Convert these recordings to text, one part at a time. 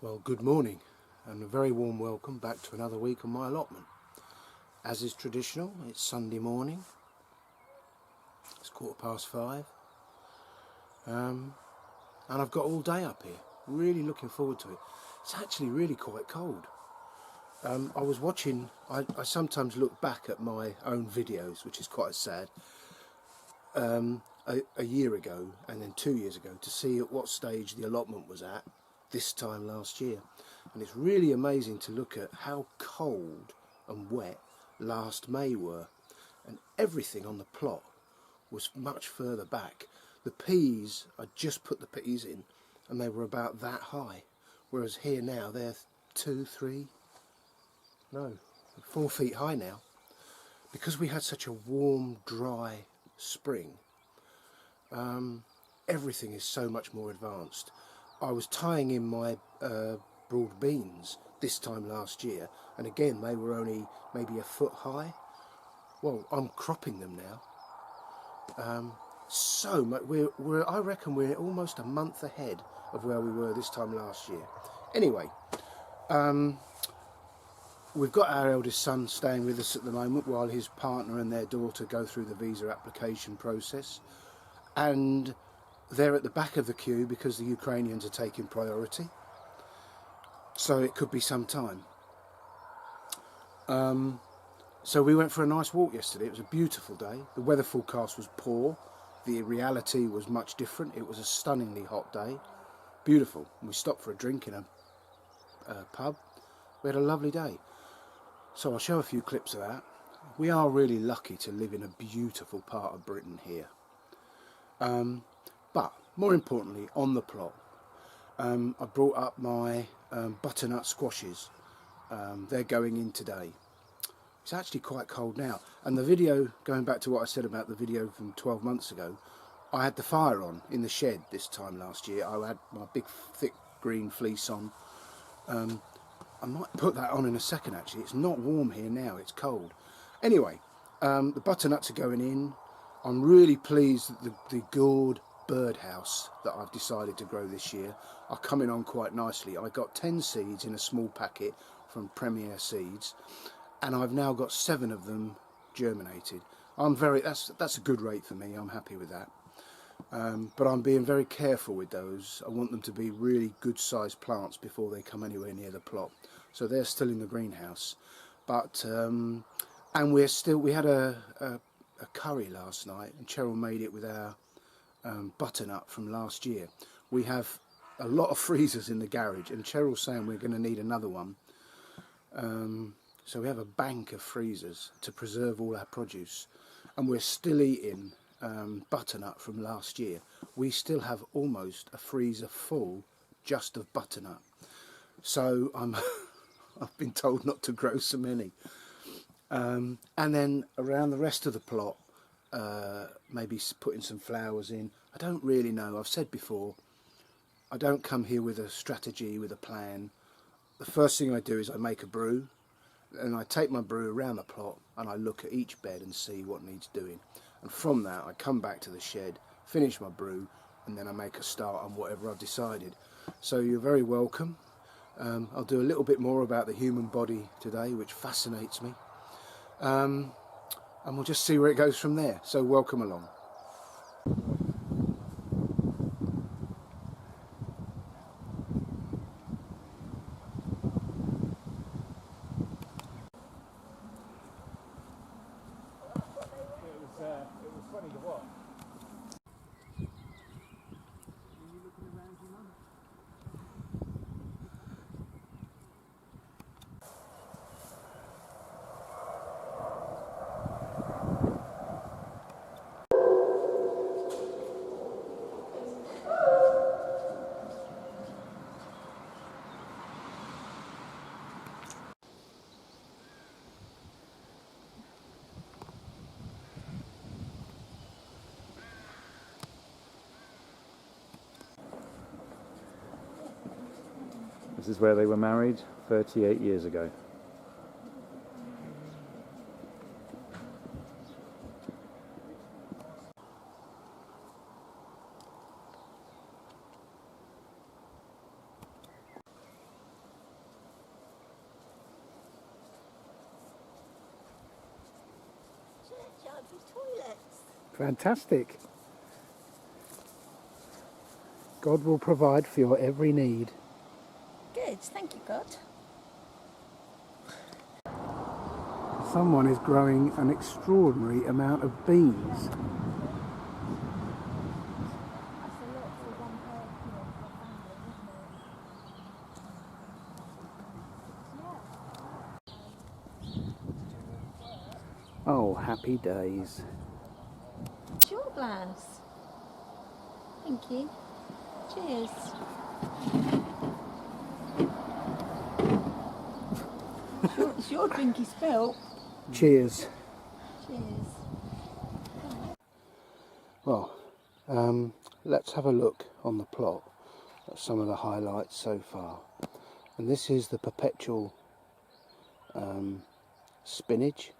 Well, good morning and a very warm welcome back to another week on my allotment. As is traditional, it's Sunday morning. It's 5:15, and I've got all day up here. Really looking forward to it. It's actually really quite cold. I was watching, I sometimes look back at my own videos, which is quite sad, a year ago and then 2 years ago, to see at what stage the allotment was at this time last year, and it's really amazing to look at how cold and wet last May were, and everything on the plot was much further back. The peas, I just put the peas in and they were about that high, whereas here now they're 4 feet high now, because we had such a warm, dry spring. Everything is so much more advanced. I was tying in my broad beans this time last year, and again they were only maybe a foot high. Well, I'm cropping them now. So much. I reckon we're almost a month ahead of where we were this time last year. Anyway, we've got our eldest son staying with us at the moment while his partner and their daughter go through the visa application process, and they're at the back of the queue because the Ukrainians are taking priority, so it could be some time. So we went for a nice walk yesterday. It was a beautiful day. The weather forecast was poor. The reality was much different. It was a stunningly hot day. Beautiful. We stopped for a drink in a pub. We had a lovely day. So I'll show a few clips of that. We are really lucky to live in a beautiful part of Britain here. But more importantly, on the plot, I brought up my butternut squashes. They're going in today. It's actually quite cold now, and the video, going back to what I said about the video from 12 months ago, I had the fire on in the shed this time last year. I had my big thick green fleece on. I might put that on in a second actually. It's not warm here now, it's cold. Anyway, the butternuts are going in. I'm really pleased that the gourd birdhouse that I've decided to grow this year are coming on quite nicely. I got 10 seeds in a small packet from Premier Seeds, and I've now got 7 of them germinated. That's a good rate for me. I'm happy with that. But I'm being very careful with those. I want them to be really good sized plants before they come anywhere near the plot. So they're still in the greenhouse. But and we had a curry last night, and Cheryl made it with our butternut from last year. We have a lot of freezers in the garage, and Cheryl's saying we're going to need another one. So we have a bank of freezers to preserve all our produce, and we're still eating butternut from last year. We still have almost a freezer full just of butternut. So I've been told not to grow so many. And then around the rest of the plot, maybe putting some flowers in. I don't really know. I've said before, I don't come here with a strategy, with a plan. The first thing I do is I make a brew, and I take my brew around the plot and I look at each bed and see what needs doing, and from that I come back to the shed, finish my brew, and then I make a start on whatever I've decided. So you're very welcome. I'll do a little bit more about the human body today, which fascinates me, and we'll just see where it goes from there. So welcome along. It was funny to watch. Are you looking around you, Mum? This is where they were married 38 years ago. Fantastic. God will provide for your every need. Good, thank you, God. Someone is growing an extraordinary amount of beans. That's a lot for one person or for a family, isn't it? Oh, happy days. It's your glass. Thank you. Cheers. It's your drink he spilt. Cheers. Cheers. Well, let's have a look on the plot at some of the highlights so far. And this is the perpetual spinach,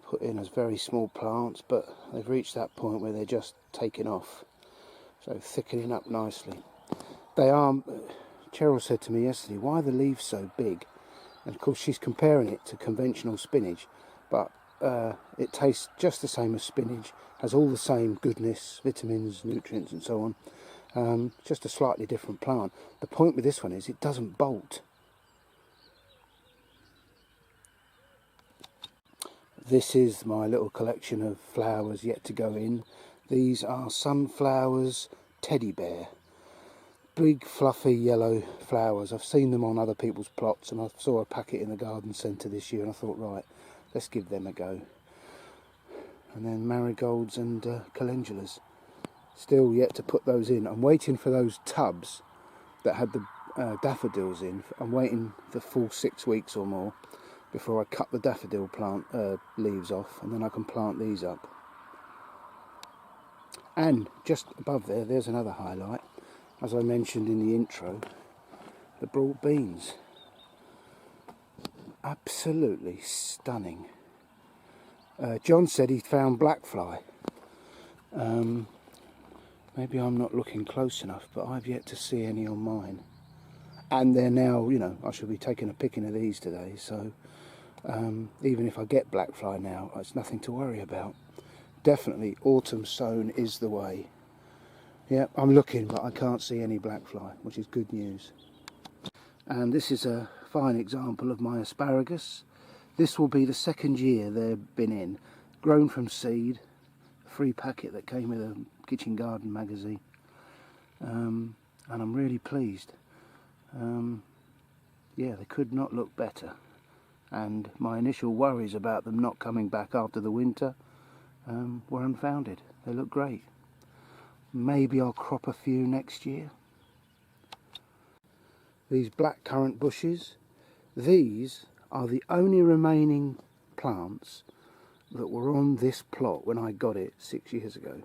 put in as very small plants, but they've reached that point where they're just taking off, so thickening up nicely. They are, Cheryl said to me yesterday, why are the leaves so big? And of course she's comparing it to conventional spinach, but it tastes just the same as spinach, has all the same goodness, vitamins, nutrients and so on, just a slightly different plant. The point with this one is it doesn't bolt. This is my little collection of flowers yet to go in. These are sunflowers teddy bear. Big fluffy yellow flowers. I've seen them on other people's plots, and I saw a packet in the garden centre this year and I thought, right, let's give them a go. And then marigolds and calendulas. Still yet to put those in. I'm waiting for those tubs that had the daffodils in. I'm waiting the full 6 weeks or more before I cut the daffodil plant leaves off, and then I can plant these up. And just above there, there's another highlight. As I mentioned in the intro, the broad beans. Absolutely stunning. John said he found black fly. Maybe I'm not looking close enough, but I've yet to see any on mine. And they're now, you know, I should be taking a picking of these today, so even if I get black fly now, it's nothing to worry about. Definitely autumn sown is the way. Yeah, I'm looking, but I can't see any black fly, which is good news. And this is a fine example of my asparagus. This will be the second year they've been in. Grown from seed, a free packet that came with a kitchen garden magazine. And I'm really pleased. Yeah, they could not look better. And my initial worries about them not coming back after the winter were unfounded. They look great. Maybe I'll crop a few next year. These blackcurrant bushes, these are the only remaining plants that were on this plot when I got it 6 years ago.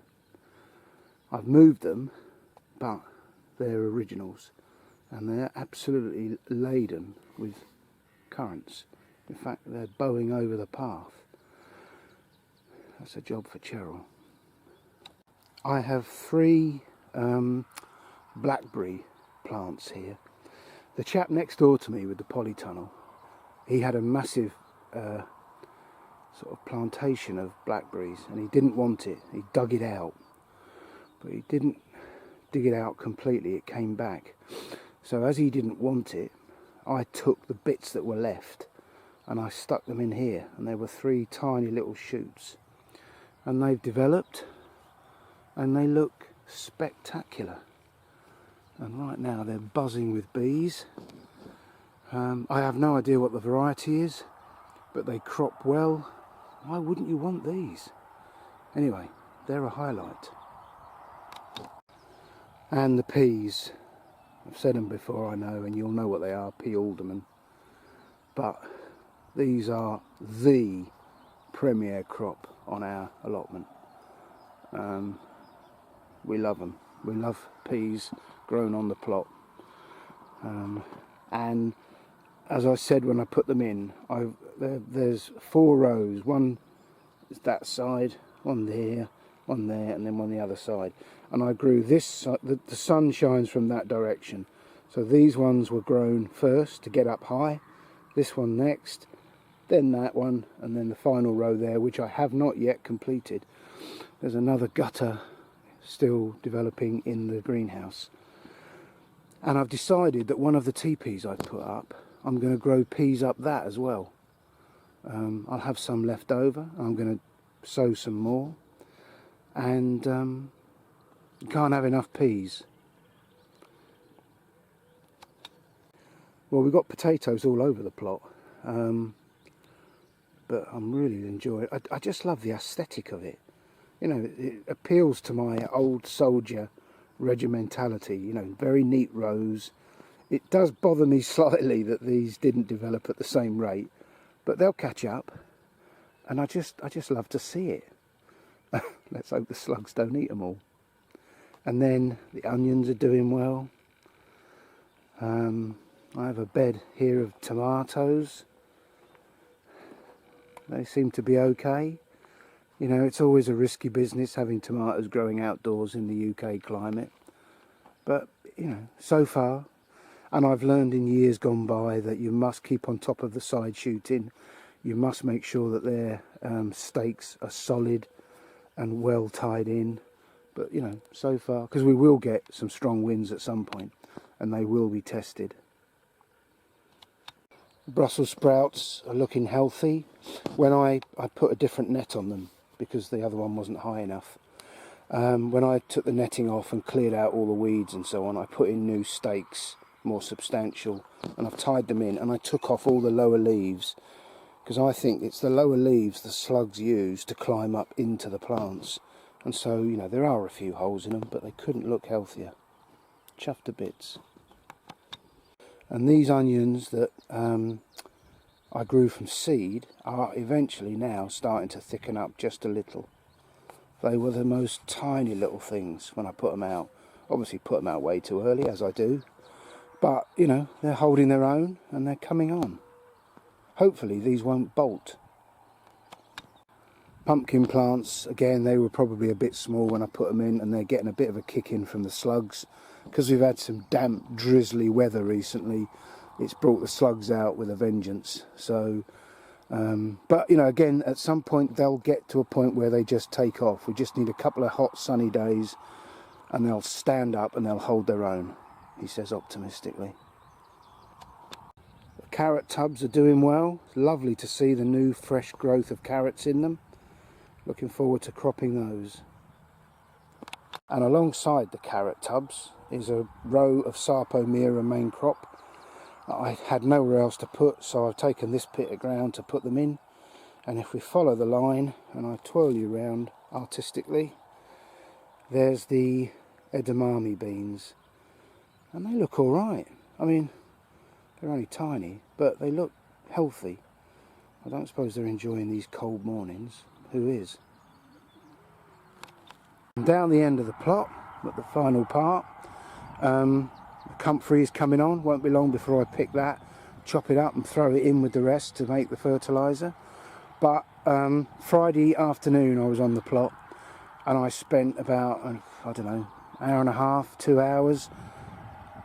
I've moved them, but they're originals, and they're absolutely laden with currants. In fact, they're bowing over the path. That's a job for Cheryl. I have 3 blackberry plants here. The chap next door to me with the polytunnel, he had a massive sort of plantation of blackberries, and he didn't want it. He dug it out, but he didn't dig it out completely. It came back. So as he didn't want it, I took the bits that were left and I stuck them in here, and there were 3 tiny little shoots, and they've developed and they look spectacular. And right now they're buzzing with bees. I have no idea what the variety is, but they crop well. Why wouldn't you want these? Anyway, they're a highlight. And the peas, I've said them before, I know, and you'll know what they are, pea alderman. But these are the premier crop on our allotment. We love them. We love peas grown on the plot. And as I said when I put them in, there's 4 rows. One is that side, one there, and then one the other side. And I grew this, the sun shines from that direction. So these ones were grown first to get up high, this one next, then that one, and then the final row there, which I have not yet completed. There's another gutter still developing in the greenhouse. And I've decided that one of the teepees I put up, I'm going to grow peas up that as well. I'll have some left over. I'm going to sow some more. And you can't have enough peas. Well, we've got potatoes all over the plot. But I'm really enjoying it. I just love the aesthetic of it. You know, it appeals to my old soldier regimentality, you know, very neat rows. It does bother me slightly that these didn't develop at the same rate, but they'll catch up, and I just love to see it. Let's hope the slugs don't eat them all. And then the onions are doing well. I have a bed here of tomatoes. They seem to be okay. You know, it's always a risky business having tomatoes growing outdoors in the UK climate. But, you know, so far, and I've learned in years gone by that you must keep on top of the side shooting. You must make sure that their stakes are solid and well tied in. But, you know, so far, because we will get some strong winds at some point, and they will be tested. Brussels sprouts are looking healthy. When I put a different net on them, because the other one wasn't high enough. When I took the netting off and cleared out all the weeds and so on, I put in new stakes, more substantial, and I've tied them in, and I took off all the lower leaves, because I think it's the lower leaves the slugs use to climb up into the plants. And so, you know, there are a few holes in them, but they couldn't look healthier. Chuffed to bits. And these onions that I grew from seed are eventually now starting to thicken up just a little. They were the most tiny little things when I put them out. Obviously put them out way too early, as I do. But, you know, they're holding their own and they're coming on. Hopefully these won't bolt. Pumpkin plants, again, they were probably a bit small when I put them in, and they're getting a bit of a kick in from the slugs. Because we've had some damp, drizzly weather recently, it's brought the slugs out with a vengeance. So, but, you know, again, at some point they'll get to a point where they just take off. We just need a couple of hot, sunny days, and they'll stand up and they'll hold their own, he says optimistically. The carrot tubs are doing well. It's lovely to see the new, fresh growth of carrots in them. Looking forward to cropping those. And alongside the carrot tubs is a row of Sarpomera main crop that I had nowhere else to put, so I've taken this pit of ground to put them in. And if we follow the line, and I twirl you round artistically, there's the edamame beans. And they look alright. I mean, they're only tiny, but they look healthy. I don't suppose they're enjoying these cold mornings. Who is? And down the end of the plot, at the final part, the comfrey is coming on. Won't be long before I pick that, chop it up and throw it in with the rest to make the fertiliser. But Friday afternoon I was on the plot, and I spent about, I don't know, hour and a half, 2 hours,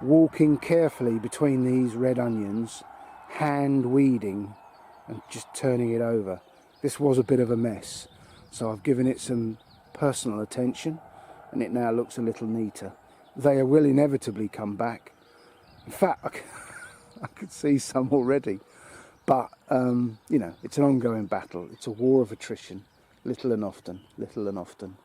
walking carefully between these red onions, hand weeding and just turning it over. This was a bit of a mess, so I've given it some personal attention, and it now looks a little neater. They will inevitably come back. In fact, I could see some already. But, you know, it's an ongoing battle. It's a war of attrition, little and often, little and often.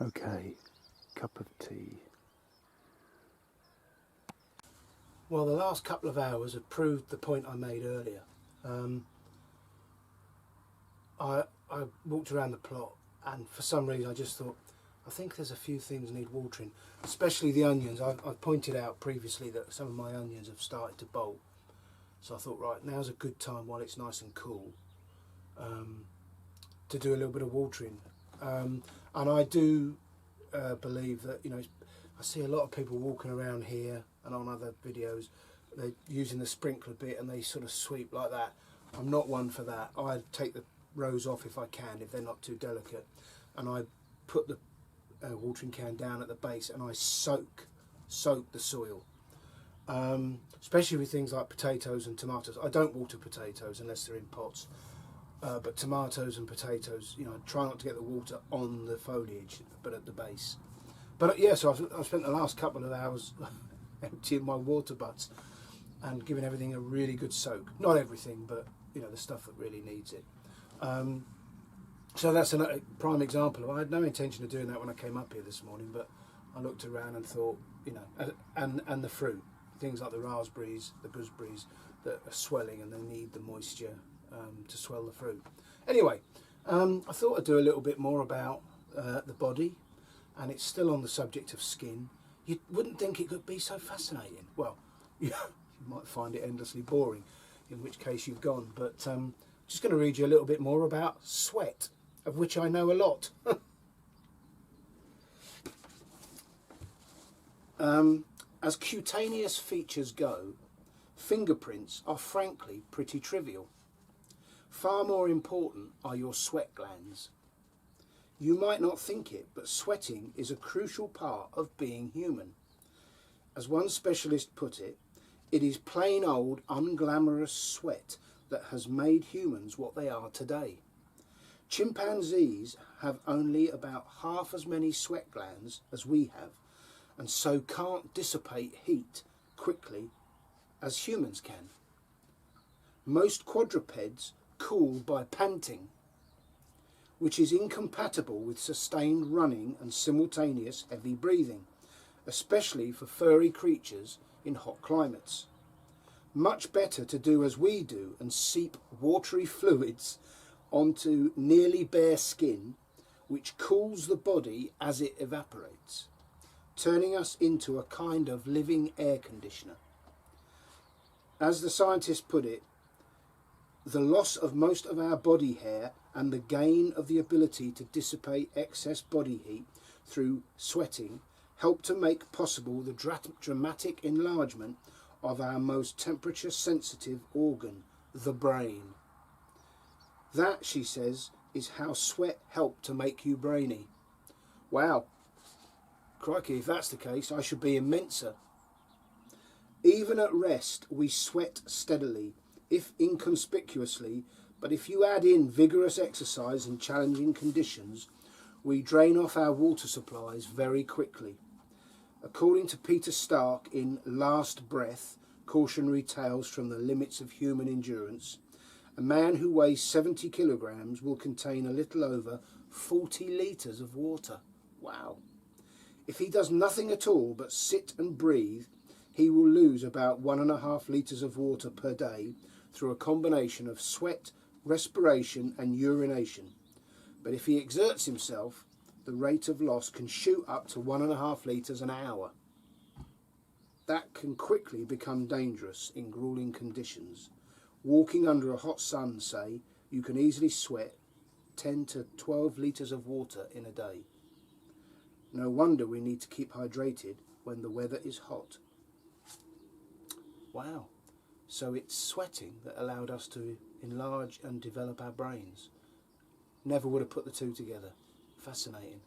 Okay, cup of tea. Well, the last couple of hours have proved the point I made earlier. I walked around the plot, and for some reason I just thought, I think there's a few things need watering, especially the onions. I've pointed out previously that some of my onions have started to bolt. So I thought, right, now's a good time while it's nice and cool to do a little bit of watering. And I do believe that, you know, I see a lot of people walking around here and on other videos, they're using the sprinkler bit and they sort of sweep like that. I'm not one for that. I take the rows off if I can, if they're not too delicate, and I put the watering can down at the base and I soak the soil. Especially with things like potatoes and tomatoes. I don't water potatoes unless they're in pots, but tomatoes and potatoes, you know, I try not to get the water on the foliage, but at the base. But yeah, so I've spent the last couple of hours emptying my water butts and giving everything a really good soak. Not everything, but you know, the stuff that really needs it. So that's a prime example. I had no intention of doing that when I came up here this morning, but I looked around and thought, you know, and the fruit, things like the raspberries, the gooseberries that are swelling and they need the moisture to swell the fruit. Anyway, I thought I'd do a little bit more about the body, and it's still on the subject of skin. You wouldn't think it could be so fascinating. Well, you might find it endlessly boring, in which case you've gone. But just going to read you a little bit more about sweat, of which I know a lot. As cutaneous features go, fingerprints are frankly pretty trivial. Far more important are your sweat glands. You might not think it, but sweating is a crucial part of being human. As one specialist put it, it is plain old unglamorous sweat that has made humans what they are today. Chimpanzees have only about half as many sweat glands as we have, and so can't dissipate heat quickly as humans can. Most quadrupeds cool by panting, which is incompatible with sustained running and simultaneous heavy breathing, especially for furry creatures in hot climates. Much better to do as we do and seep watery fluids onto nearly bare skin, which cools the body as it evaporates, turning us into a kind of living air conditioner. As the scientists put it, the loss of most of our body hair and the gain of the ability to dissipate excess body heat through sweating help to make possible the dramatic enlargement of our most temperature sensitive organ, the brain. That, she says, is how sweat helped to make you brainy. Wow. Crikey, if that's the case, I should be immenser. Even at rest, we sweat steadily, if inconspicuously, but if you add in vigorous exercise in challenging conditions, we drain off our water supplies very quickly. According to Peter Stark in Last Breath, Cautionary Tales from the Limits of Human Endurance, a man who weighs 70 kilograms will contain a little over 40 litres of water. Wow. If he does nothing at all but sit and breathe, he will lose about 1.5 litres of water per day through a combination of sweat, respiration and urination. But if he exerts himself, the rate of loss can shoot up to 1.5 litres an hour. That can quickly become dangerous in grueling conditions. Walking under a hot sun, say, you can easily sweat 10 to 12 litres of water in a day. No wonder we need to keep hydrated when the weather is hot. Wow. So it's sweating that allowed us to enlarge and develop our brains. Never would have put the two together. Fascinating.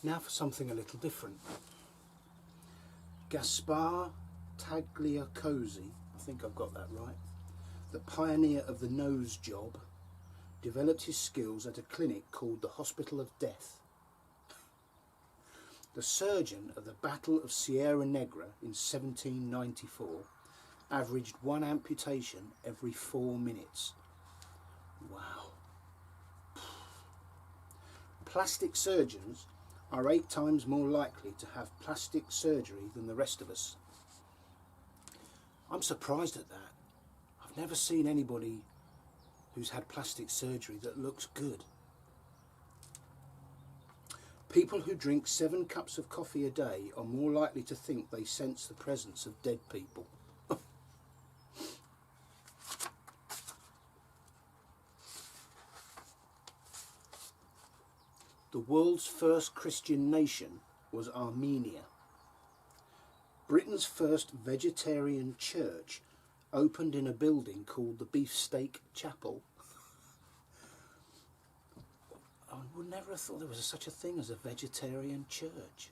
Now for something a little different. Gaspar Tagliacosi, I think I've got that right, the pioneer of the nose job, developed his skills at a clinic called the Hospital of Death. The surgeon at the Battle of Sierra Negra in 1794 averaged one amputation every 4 minutes. Wow. Plastic surgeons are 8 times more likely to have plastic surgery than the rest of us. I'm surprised at that. I've never seen anybody who's had plastic surgery that looks good. People who drink 7 cups of coffee a day are more likely to think they sense the presence of dead people. The world's first Christian nation was Armenia. Britain's first vegetarian church opened in a building called the Beefsteak Chapel. I would never have thought there was such a thing as a vegetarian church.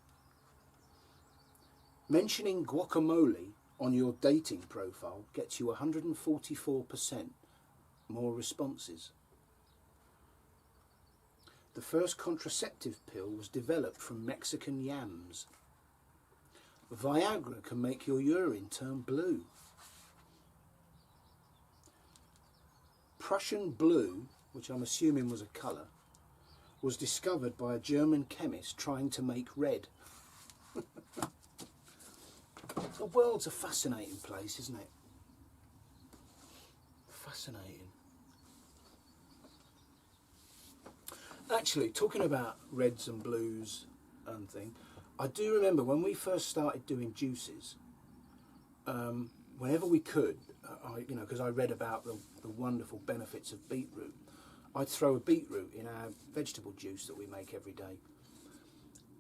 Mentioning guacamole on your dating profile gets you 144% more responses. The first contraceptive pill was developed from Mexican yams. Viagra can make your urine turn blue. Prussian blue, which I'm assuming was a colour, was discovered by a German chemist trying to make red. The world's a fascinating place, isn't it? Fascinating. Actually, talking about reds and blues and thing, I do remember when we first started doing juices, whenever we could, because I read about the wonderful benefits of beetroot, I'd throw a beetroot in our vegetable juice that we make every day.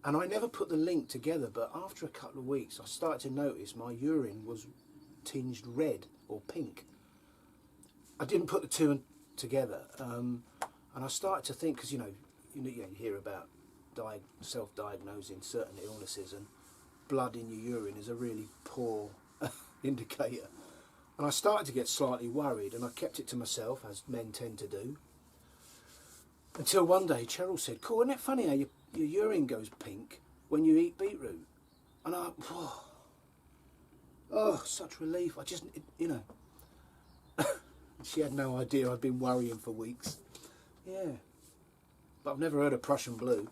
And I never put the link together, but after a couple of weeks I started to notice my urine was tinged red or pink. I didn't put the two together, and I started to think, because you hear about self-diagnosing certain illnesses, and blood in your urine is a really poor indicator. And I started to get slightly worried, and I kept it to myself, as men tend to do. Until one day Cheryl said, "Cool, isn't it funny how your urine goes pink when you eat beetroot?" And I, such relief. She had no idea I'd been worrying for weeks. Yeah, but I've never heard of Prussian blue.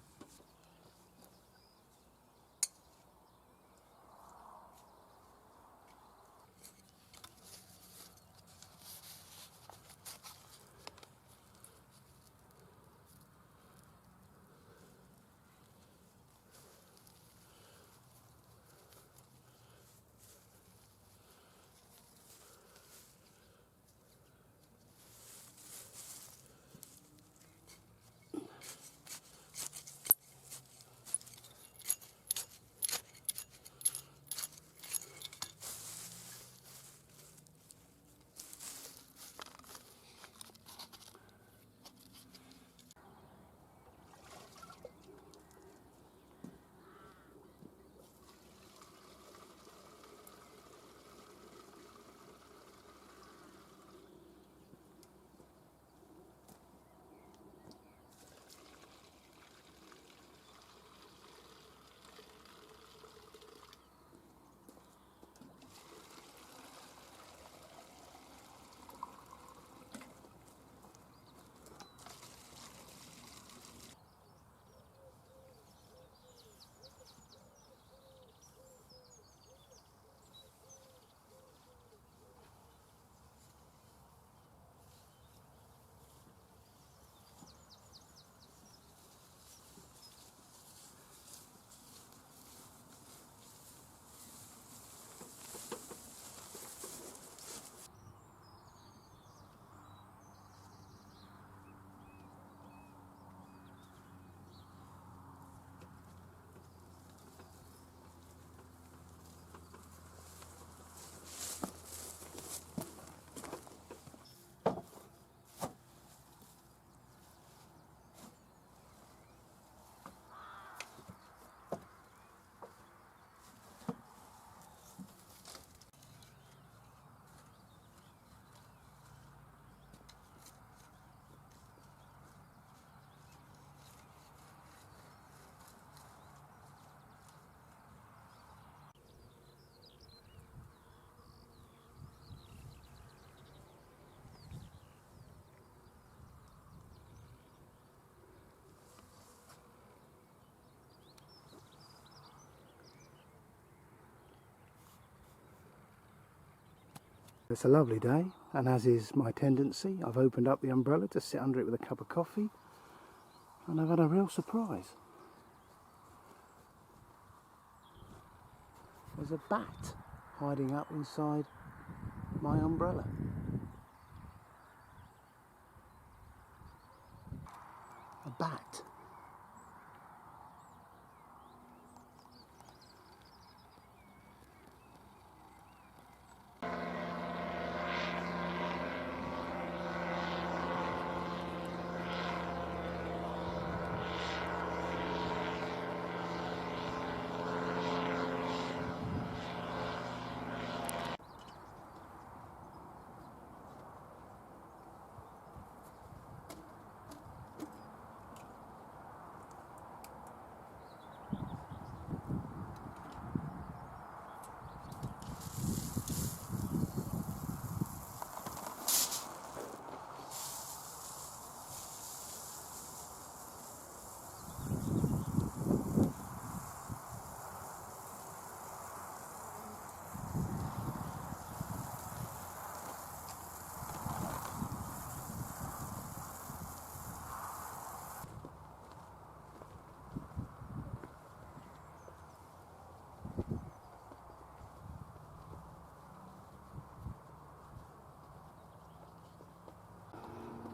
It's a lovely day, and as is my tendency, I've opened up the umbrella to sit under it with a cup of coffee, and I've had a real surprise. There's a bat hiding up inside my umbrella. A bat.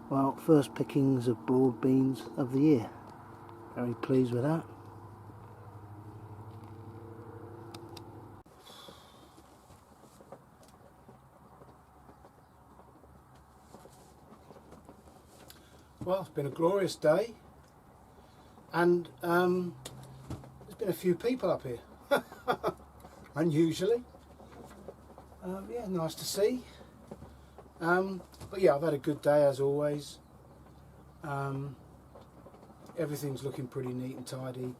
Well, first pickings of broad beans of the year. Very pleased with that. Well, it's been a glorious day, and there's been a few people up here, unusually. Yeah, nice to see. But yeah, I've had a good day as always. Everything's looking pretty neat and tidy.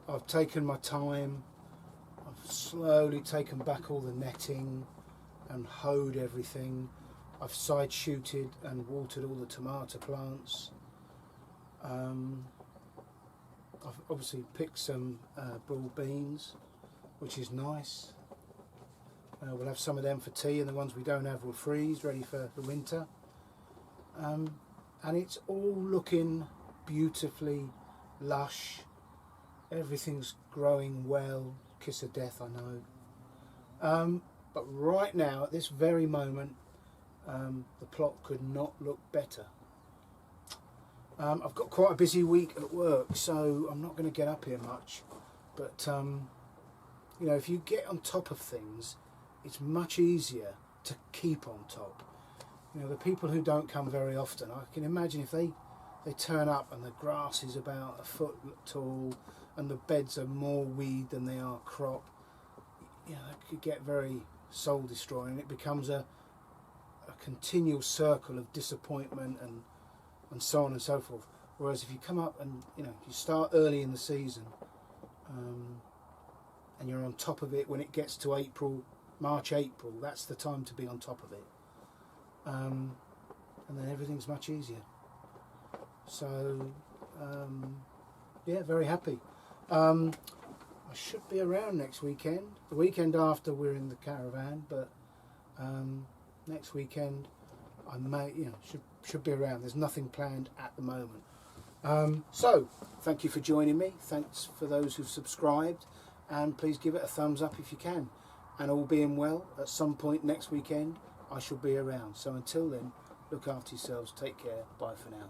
I've taken my time. I've slowly taken back all the netting and hoed everything. I've side shooted and watered all the tomato plants. I've obviously picked some broad beans, which is nice. We'll have some of them for tea, and the ones we don't have will freeze, ready for the winter. And it's all looking beautifully lush. Everything's growing well. Kiss of death, I know. But right now, at this very moment, the plot could not look better. I've got quite a busy week at work, so I'm not going to get up here much. But you know, if you get on top of things, it's much easier to keep on top. You know, the people who don't come very often, I can imagine if they turn up and the grass is about a foot tall and the beds are more weed than they are crop, you know, it could get very soul destroying. It becomes a continual circle of disappointment and so on and so forth. Whereas if you come up and, you know, you start early in the season and you're on top of it when it gets to April, March, April, that's the time to be on top of it. And then everything's much easier. So, yeah, very happy. I should be around next weekend. The weekend after we're in the caravan, but next weekend I may, you know, should be around. There's nothing planned at the moment. So, thank you for joining me. Thanks for those who've subscribed, and please give it a thumbs up if you can. And all being well, at some point next weekend, I shall be around. So until then, look after yourselves, take care, bye for now.